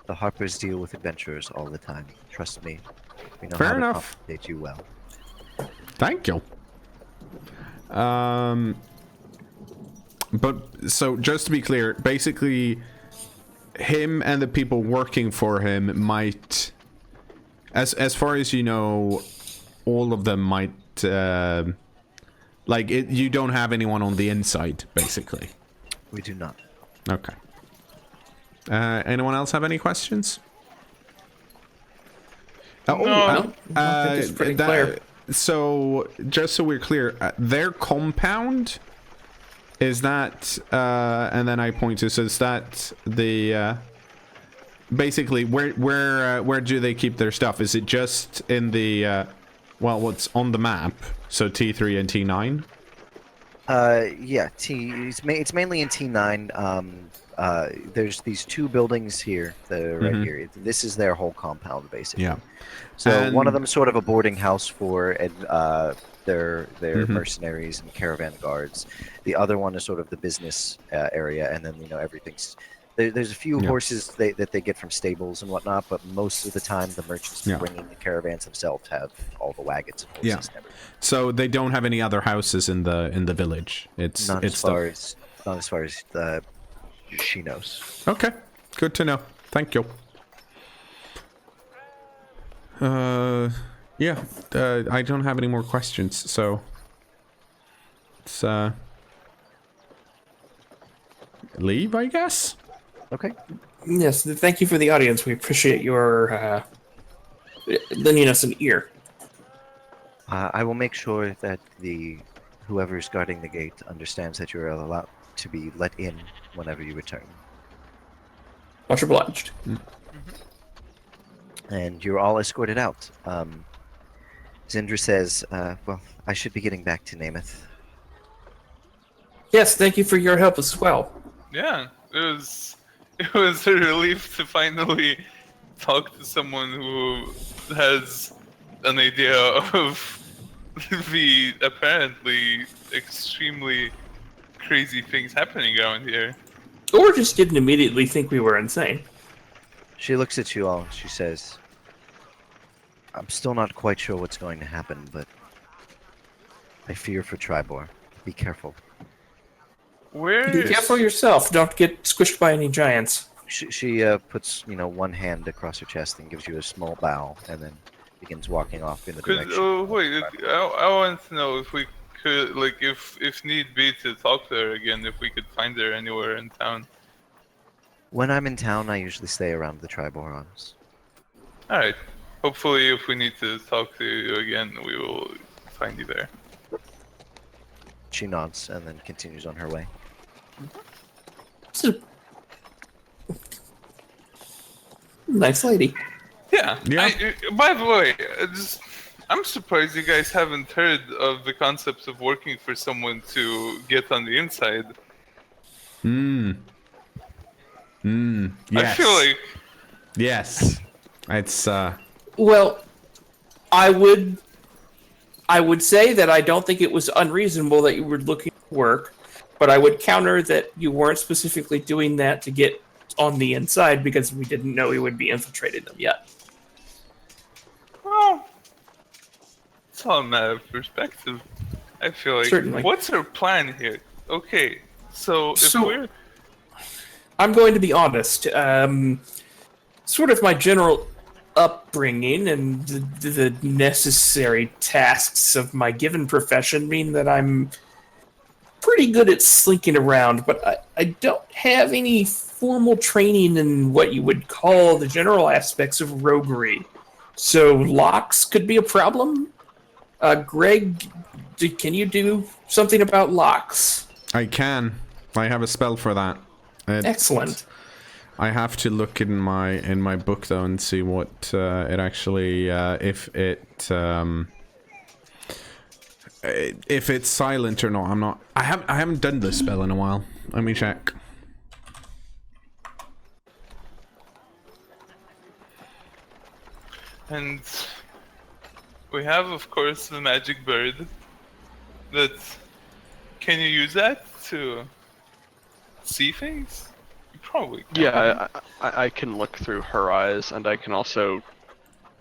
A: the Harpers deal with adventurers all the time. Trust me. We know
B: Fair
A: how
B: enough.
A: to compensate you well.
B: Thank you. But so just to be clear, basically, him and the people working for him might, as far as you know, all of them might, like it. You don't have anyone on the inside, basically.
A: We do not.
B: Okay. Anyone else have any questions?
C: No, I think it's pretty clear.
B: So, just so we're clear, their compound, is that, and then I point to, so is that the, basically, where do they keep their stuff? Is it just in the, well, what's on the map, so T3 and T9?
A: Yeah, it's mainly in T9. There's these two buildings here that are right here. This is their whole compound, basically.
B: Yeah.
A: So one of them is sort of a boarding house for their mercenaries and caravan guards. The other one is sort of the business area, and then everything's there's a few horses that they get from stables and whatnot, but most of the time the merchants bringing the caravans themselves have all the wagons and horses and everything.
B: So they don't have any other houses in the village.
A: Not as far as she knows.
B: Okay, good to know. Thank you. Yeah, I don't have any more questions, so let's leave, I guess.
A: Okay.
C: Yes, thank you for the audience. We appreciate your lending us an ear.
A: I will make sure that whoever's guarding the gate understands that you're allowed to be let in whenever you return.
C: Much obliged.
A: And you're all escorted out. Zindra says, well, I should be getting back to Namath.
C: Yes, thank you for your help as well.
D: Yeah, it was a relief to finally talk to someone who has an idea of the apparently extremely crazy things happening around here.
C: Or just didn't immediately think we were insane.
A: She looks at you all and she says, I'm still not quite sure what's going to happen, but I fear for Tribor. Be careful.
D: Where
C: Be careful yourself. Don't get squished by any giants.
A: She puts, one hand across her chest and gives you a small bow, and then begins walking off in the
D: could
A: direction.
D: wait? I want to know if we could, like, if need be, to talk to her again. If we could find her anywhere in town.
A: When I'm in town, I usually stay around the Tribor Arms.
D: All right. Hopefully, if we need to talk to you again, we will find you there.
A: She nods and then continues on her way.
C: Nice lady.
D: Yeah.
B: Yeah.
D: By the way, I'm surprised you guys haven't heard of the concepts of working for someone to get on the inside.
B: Yes.
D: I feel like
B: Yes. It's
C: Well, I would say that I don't think it was unreasonable that you were looking for work, but I would counter that you weren't specifically doing that to get on the inside because we didn't know we would be infiltrating them yet.
D: well, it's all a matter of perspective. I feel like.
C: Certainly.
D: What's our plan here? Okay, so if
C: So-
D: we're
C: I'm going to be honest. Sort of my general upbringing and the necessary tasks of my given profession mean that I'm pretty good at slinking around, but I don't have any formal training in what you would call the general aspects of roguery. So locks could be a problem. Greg, can you do something about locks?
B: I can. I have a spell for that.
C: Excellent.
B: I have to look in my book though and see what it actually if it's silent or not. I haven't done this spell in a while. Let me check.
D: and we have, of course, the magic bird. That can you use that to see things? You probably can.
E: Yeah, I can look through her eyes, and I can also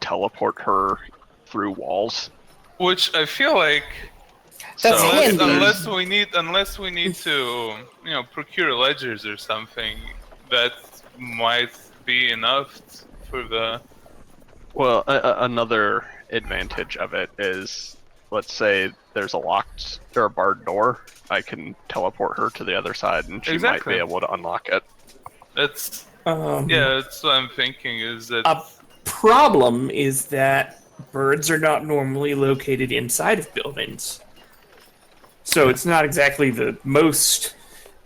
E: teleport her through walls.
D: Which I feel like
C: That's handy.
D: unless we need to, procure ledgers or something, that might be enough for the.
E: Well, another advantage of it is, let's say there's a barred door. I can teleport her to the other side, and she
D: Exactly.
E: might be able to unlock it.
D: That's
C: Um,
D: that's what I'm thinking. Is that
C: A problem is that birds are not normally located inside of buildings. So it's not exactly the most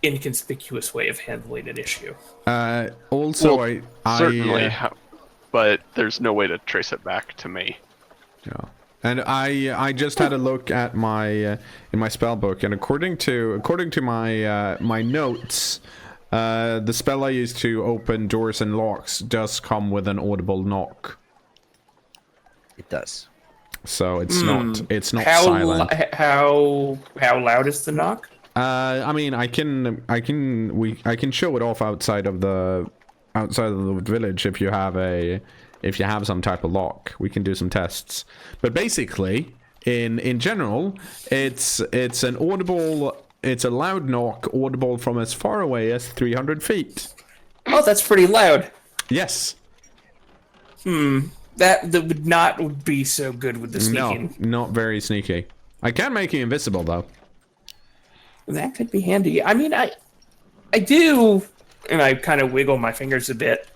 C: inconspicuous way of handling an issue.
B: Also,
E: Well,
B: I
E: Certainly, but there's no way to trace it back to me.
B: yeah. And I just had a look at my in my spell book, and according to my my notes, the spell I use to open doors and locks does come with an audible knock.
A: It does.
B: So it's not
C: How
B: silent.
C: how loud is the knock?
B: I mean, I can show it off outside of the village if you have some type of lock. We can do some tests. But basically, in general, it's a loud knock, audible from as far away as 300 feet.
C: Oh, that's pretty loud.
B: Yes.
C: That would not be so good with the sneaking.
B: No, not very sneaky. I can make you invisible though.
C: That could be handy. I mean, I do, and I kind of wiggle my fingers a bit.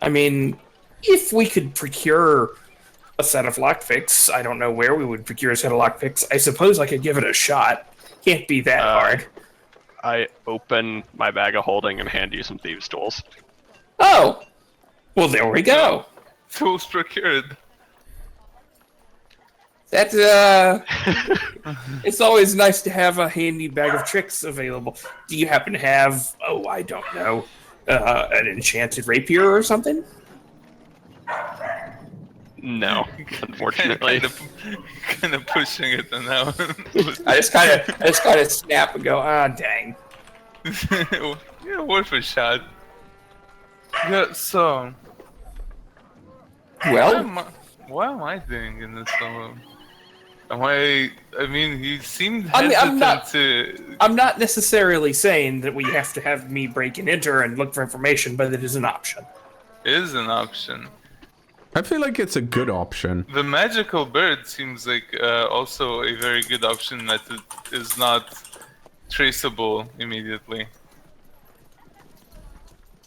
C: I mean, if we could procure a set of lockpicks, I don't know where we would procure a set of lockpicks. I suppose I could give it a shot. Can't be that hard.
E: I open my bag of holding and hand you some thieves' tools.
C: Oh, well, there we go.
D: tools procured?
C: That it's always nice to have a handy bag of tricks available. Do you happen to have, I don't know, an enchanted rapier or something?
E: No, unfortunately.
D: kind of pushing it on that one.
C: I just kind of snap and go, ah, dang.
D: Yeah, worth a shot. Yeah, so
C: Well,
D: what am I doing in this film? I mean, he seemed
C: I mean,
D: hesitant to.
C: I'm not necessarily saying that we have to have me break and enter and look for information, but it is an option.
D: Is an option.
B: I feel like it's a good option.
D: The magical bird seems like also a very good option that it is not traceable immediately.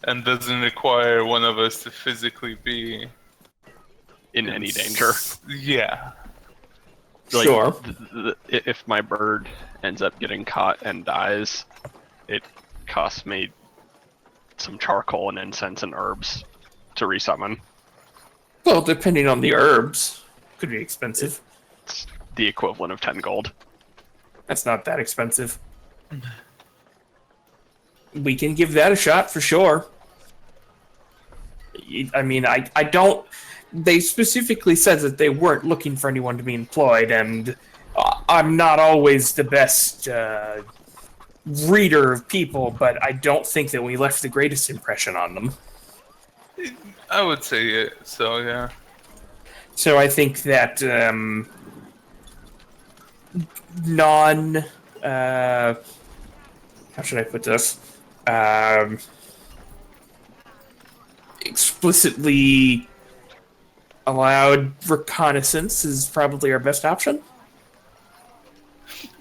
D: And doesn't require one of us to physically be
E: In any danger.
D: Yeah.
E: Like,
C: Sure.
E: If my bird ends up getting caught and dies, it costs me some charcoal and incense and herbs to resummon.
C: Well, depending on the herbs, could be expensive.
E: It's the equivalent of 10 gold.
C: That's not that expensive. We can give that a shot for sure. I mean, I don't. They specifically said that they weren't looking for anyone to be employed, and I'm not always the best reader of people, but I don't think that we left the greatest impression on them.
D: I would say it, so yeah.
C: So I think that how should I put this? Explicitly allowed reconnaissance is probably our best option.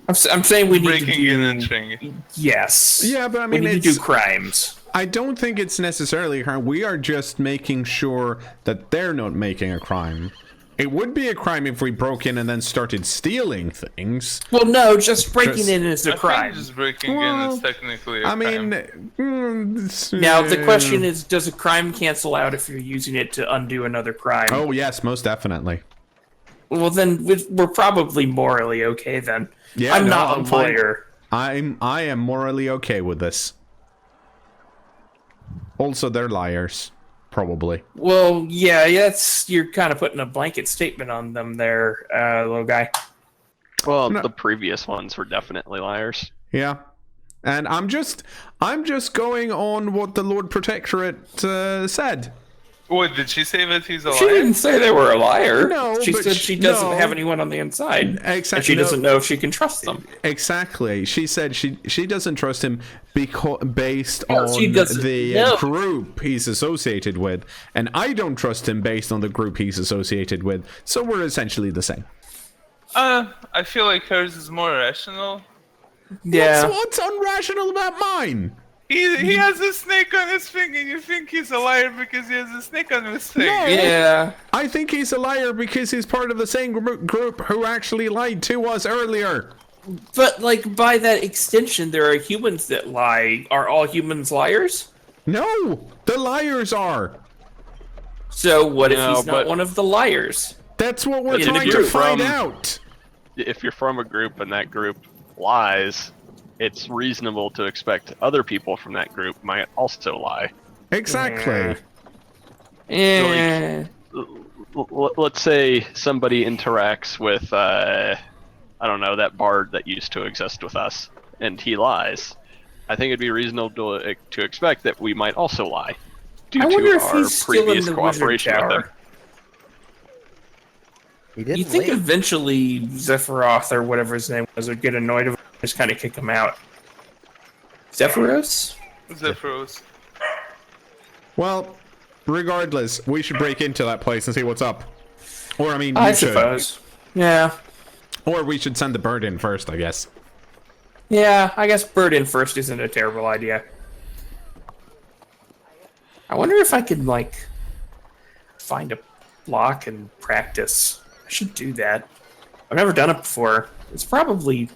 C: I'm saying we need to
D: Breaking
C: do...
D: in and entering.
C: Yes.
B: Yeah, but I
C: we
B: mean,
C: need to
B: it's...
C: do crimes.
B: I don't think it's necessarily a crime. We are just making sure that they're not making a crime. It would be a crime if we broke in and then started stealing things.
C: Well, no, just breaking in is a
D: I
C: crime.
D: think just breaking in
B: Well,
D: is technically a
B: I
D: crime.
B: mean,
C: Now, the question is, does a crime cancel out if you're using it to undo another crime?
B: Oh, yes, most definitely.
C: Well, then we're probably morally okay then.
B: Yeah,
C: I'm
B: no,
C: not
B: I'm
C: a
B: fine.
C: lawyer.
B: I am morally okay with this. Also, they're liars. Probably.
C: Well, yeah, you're kind of putting a blanket statement on them there, little guy.
E: Well,
B: No.
E: the previous ones were definitely liars.
B: Yeah. And I'm just going on what the Lord Protectorate said.
D: What, did she say that he's a
C: She
D: liar?
C: didn't say they were a liar.
B: No,
C: she
B: but
C: said she doesn't
B: no.
C: have anyone on the inside.
B: Exactly.
C: And she
B: No.
C: doesn't know if she can trust them.
B: Exactly. She said she doesn't trust him based
C: No,
B: on
C: she doesn't.
B: the
C: No.
B: group he's associated with, and I don't trust him based on the group he's associated with. So we're essentially the same.
D: I feel like hers is more rational.
C: Yeah.
B: What's irrational about mine?
D: He has a snake on his thing, and you think he's a liar because he has a snake on his thing.
B: No.
C: Yeah.
B: I think he's a liar because he's part of the same group who actually lied to us earlier.
C: But, like, by that extension, there are humans that lie. Are all humans liars?
B: No, the liars are.
C: So what if
E: No,
C: he's not
E: but-
C: one of the liars?
B: That's what we're
C: In the
B: trying to
C: group.
B: find
E: From-
B: out.
E: If you're from a group and that group lies, it's reasonable to expect other people from that group might also lie.
B: Exactly.
C: Yeah.
E: Let's say somebody interacts with, I don't know, that bard that used to exist with us, and he lies. I think it'd be reasonable to expect that we might also lie due
C: I wonder
E: to
C: if
E: our
C: he's still in
E: previous
C: the wizard
E: cooperation with
C: tower.
E: him.
A: He didn't
C: You think
A: leave.
C: eventually Zephyroth or whatever his name was would get annoyed of him and just kind of kick him out? Zephyros?
D: Zephyros.
B: Well, regardless, we should break into that place and see what's up. Or, I mean,
C: I
B: you should.
C: suppose. Yeah.
B: Or we should send the bird in first, I guess.
C: Yeah, I guess bird in first isn't a terrible idea. I wonder if I could, like, find a block and practice. I should do that. I've never done it before. It's probably,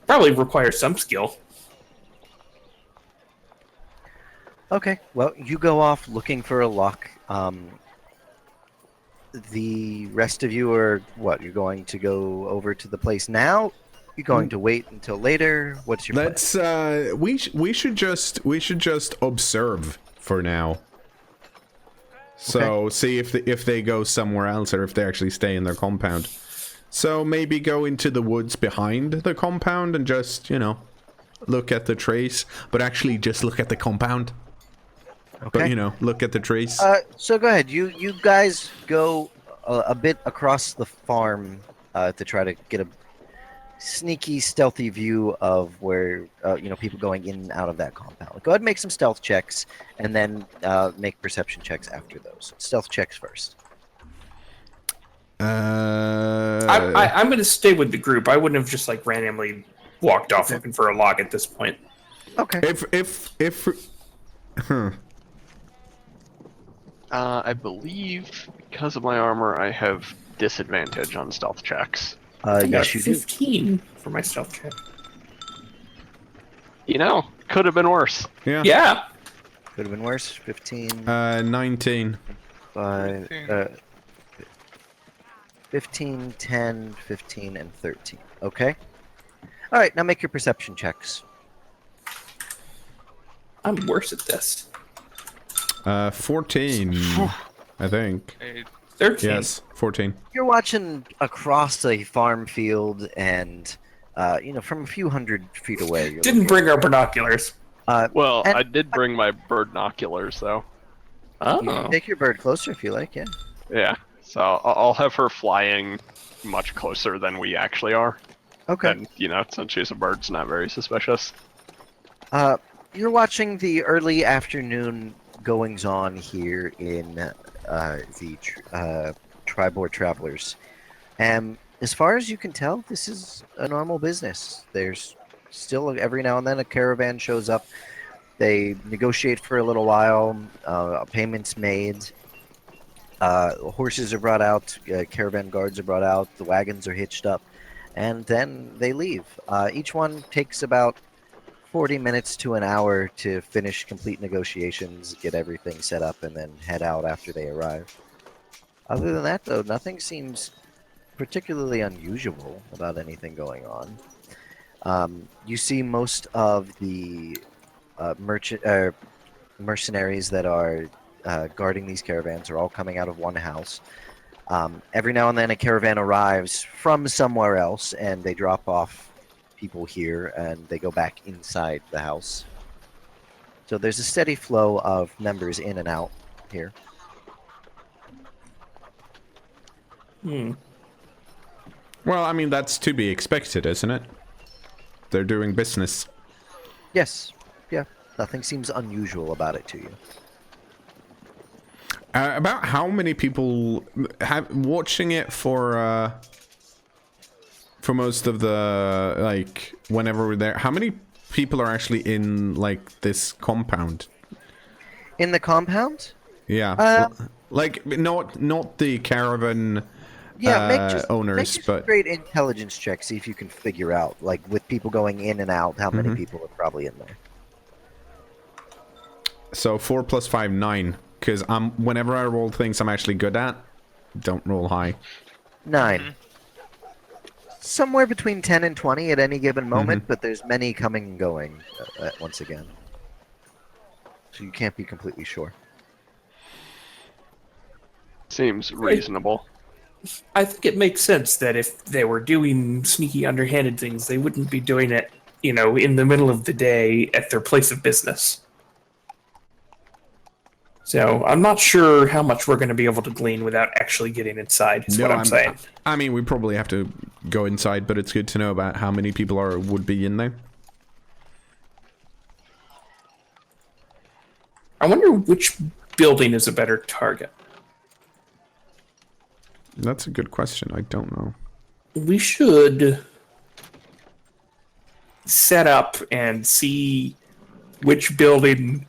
C: probably requires some skill.
A: Okay, well, you go off looking for a lock. The rest of you are what? You're going to go over to the place now? You're going to wait until later? What's your plan?
B: Let's we should just observe for now. So see if they go somewhere else or if they actually stay in their compound. So maybe go into the woods behind the compound and just, look at the trees, but actually just look at the compound.
A: Okay.
B: But, look at the trees.
A: So go ahead. You guys go a bit across the farm to try to get a sneaky, stealthy view of where people going in and out of that compound. Go ahead and make some stealth checks, and then make perception checks after those. Stealth checks first.
C: I'm going to stay with the group. I wouldn't have just randomly walked off looking for a log at this point.
A: Okay.
E: I believe because of my armor, I have disadvantage on stealth checks.
C: I got
A: Yes, you do.
C: 15 for my stealth check.
E: Could have been worse.
B: Yeah.
C: Yeah.
A: Could have been worse. 15.
B: 19.
A: 15, 10, 15, and 13. Okay. All right. Now make your perception checks.
C: I'm worse at this.
B: 14, I think.
C: 13.
B: Yes, 14.
A: You're watching across a farm field, and from a few hundred feet away. You're
C: Didn't bring our binoculars.
E: Well,
A: And-
E: I did bring my binoculars, though.
C: Oh.
A: Take your bird closer if you like. Yeah.
E: Yeah, so I'll have her flying much closer than we actually are.
A: Okay.
E: And, since she's a bird, it's not very suspicious.
A: You're watching the early afternoon goings on here in the Tribord Travelers. And as far as you can tell, this is a normal business. There's still every now and then a caravan shows up. They negotiate for a little while, payments made, horses are brought out, caravan guards are brought out, the wagons are hitched up, and then they leave. Each one takes about 40 minutes to an hour to finish complete negotiations, get everything set up, and then head out after they arrive. Other than that, though, nothing seems particularly unusual about anything going on. You see most of the mercenaries that are guarding these caravans are all coming out of one house. Every now and then a caravan arrives from somewhere else, and they drop off people here, and they go back inside the house. So there's a steady flow of members in and out here.
B: Well, I mean, that's to be expected, isn't it? They're doing business.
A: Yes. Yeah. Nothing seems unusual about it to you.
B: About how many people have watching it for most of the, whenever we're there, how many people are actually in, this compound?
A: In the compound?
B: Yeah. Not the caravan owners,
A: make just
B: but...
A: great intelligence check, see if you can figure out, with people going in and out, how many people are probably in there.
B: So 4 + 5, 9. Because whenever I roll things I'm actually good at, don't roll high.
A: 9. Somewhere between 10 and 20 at any given moment, but there's many coming and going once again. So you can't be completely sure.
E: Seems reasonable.
C: I think it makes sense that if they were doing sneaky, underhanded things, they wouldn't be doing it, in the middle of the day at their place of business. So I'm not sure how much we're going to be able to glean without actually getting inside, is what I'm saying.
B: I mean, we probably have to go inside, but it's good to know about how many people would be in there.
C: I wonder which building is a better target.
B: That's a good question. I don't know.
C: We should set up and see which building...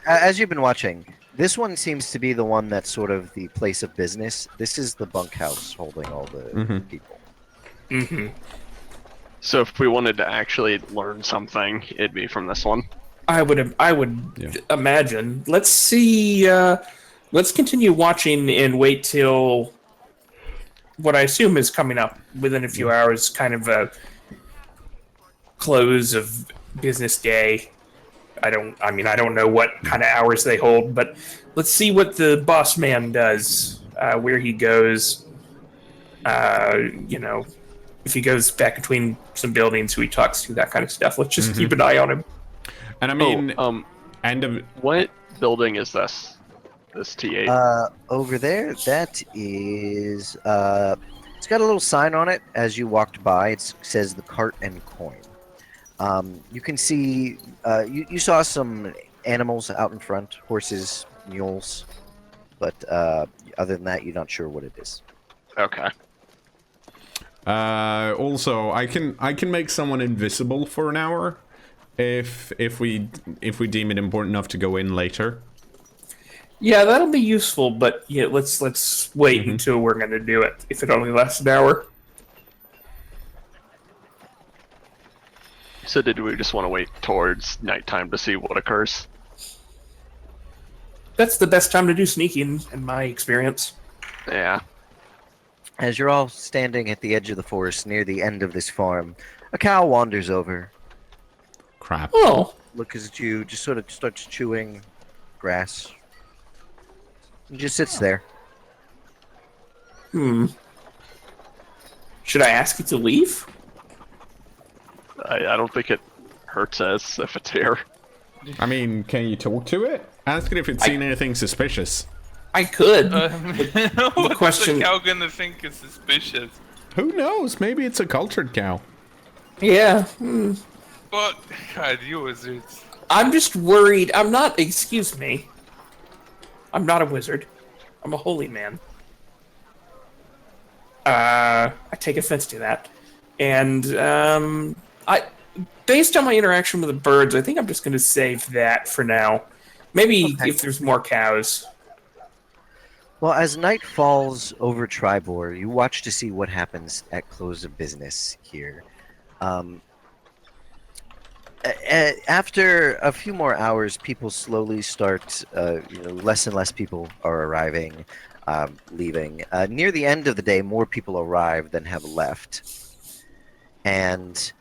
A: As you've been watching, this one seems to be the one that's sort of the place of business. This is the bunkhouse holding all the people.
C: Mm-hmm.
E: So if we wanted to actually learn something, it'd be from this one.
C: I would imagine. Let's see. Let's continue watching and wait till what I assume is coming up within a few hours, kind of a close of business day. I don't know what kind of hours they hold, but let's see what the boss man does, where he goes. If he goes back between some buildings, who he talks to, that kind of stuff. Let's just keep an eye on him.
B: And I mean, end of
E: What building is this? This T8?
A: Over there, that is. It's got a little sign on it as you walked by. It says the Cart and Coin. You can see. You saw some animals out in front, horses, mules, but other than that, you're not sure what it is.
E: Okay.
B: Also, I can make someone invisible for an hour, if we deem it important enough to go in later.
C: Yeah, that'll be useful, but yeah, let's wait until we're going to do it. If it only lasts an hour.
E: So did we just want to wait towards nighttime to see what occurs?
C: That's the best time to do sneaking, in my experience.
E: Yeah.
A: As you're all standing at the edge of the forest near the end of this farm, a cow wanders over,
B: Crap.
C: Oh,
A: looks at you, just sort of starts chewing grass. And just sits there.
C: should I ask it to leave?
E: I don't think it hurts us if it's here.
B: I mean, can you talk to it? Ask it if it's seen anything suspicious.
C: I could.
D: What's
C: question-
D: the cow gonna think is suspicious?
B: Who knows? Maybe it's a cultured cow.
C: Yeah.
D: But God, you wizards.
C: I'm just worried. I'm not. Excuse me. I'm not a wizard. I'm a holy man. I take offense to that, and based on my interaction with the birds, I think I'm just going to save that for now. Maybe if there's more cows.
A: Well, as night falls over Tribor, you watch to see what happens at close of business here. After a few more hours, people slowly start, less and less people are arriving, leaving. Near the end of the day, more people arrive than have left. And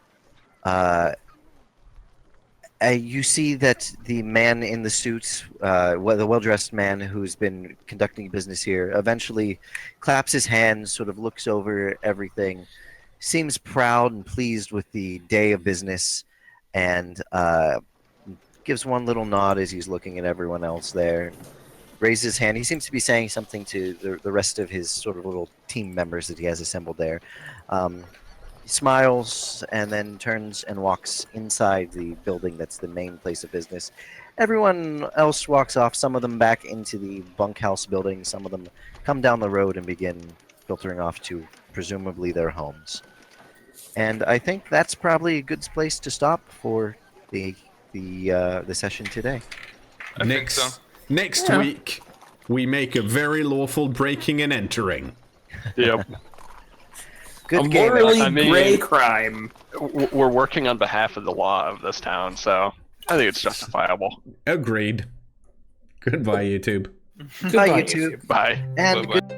A: you see that the man in the suit, the well-dressed man who's been conducting business here, eventually claps his hands, sort of looks over everything, seems proud and pleased with the day of business, and gives one little nod as he's looking at everyone else there. Raises his hand. He seems to be saying something to the rest of his sort of little team members that he has assembled there. He smiles and then turns and walks inside the building that's the main place of business. Everyone else walks off, some of them back into the bunkhouse building, some of them come down the road and begin filtering off to presumably their homes. And I think that's probably a good place to stop for the session today.
D: I think so.
B: Next week, we make a very lawful breaking and entering.
E: Yep.
A: Good
C: A
A: game.
C: morally
E: I mean-
C: gray crime.
E: We're working on behalf of the law of this town, so I think it's justifiable.
B: Agreed. Goodbye, YouTube.
C: Goodbye,
A: YouTube.
E: Bye.
A: And
D: Bye-bye.
A: good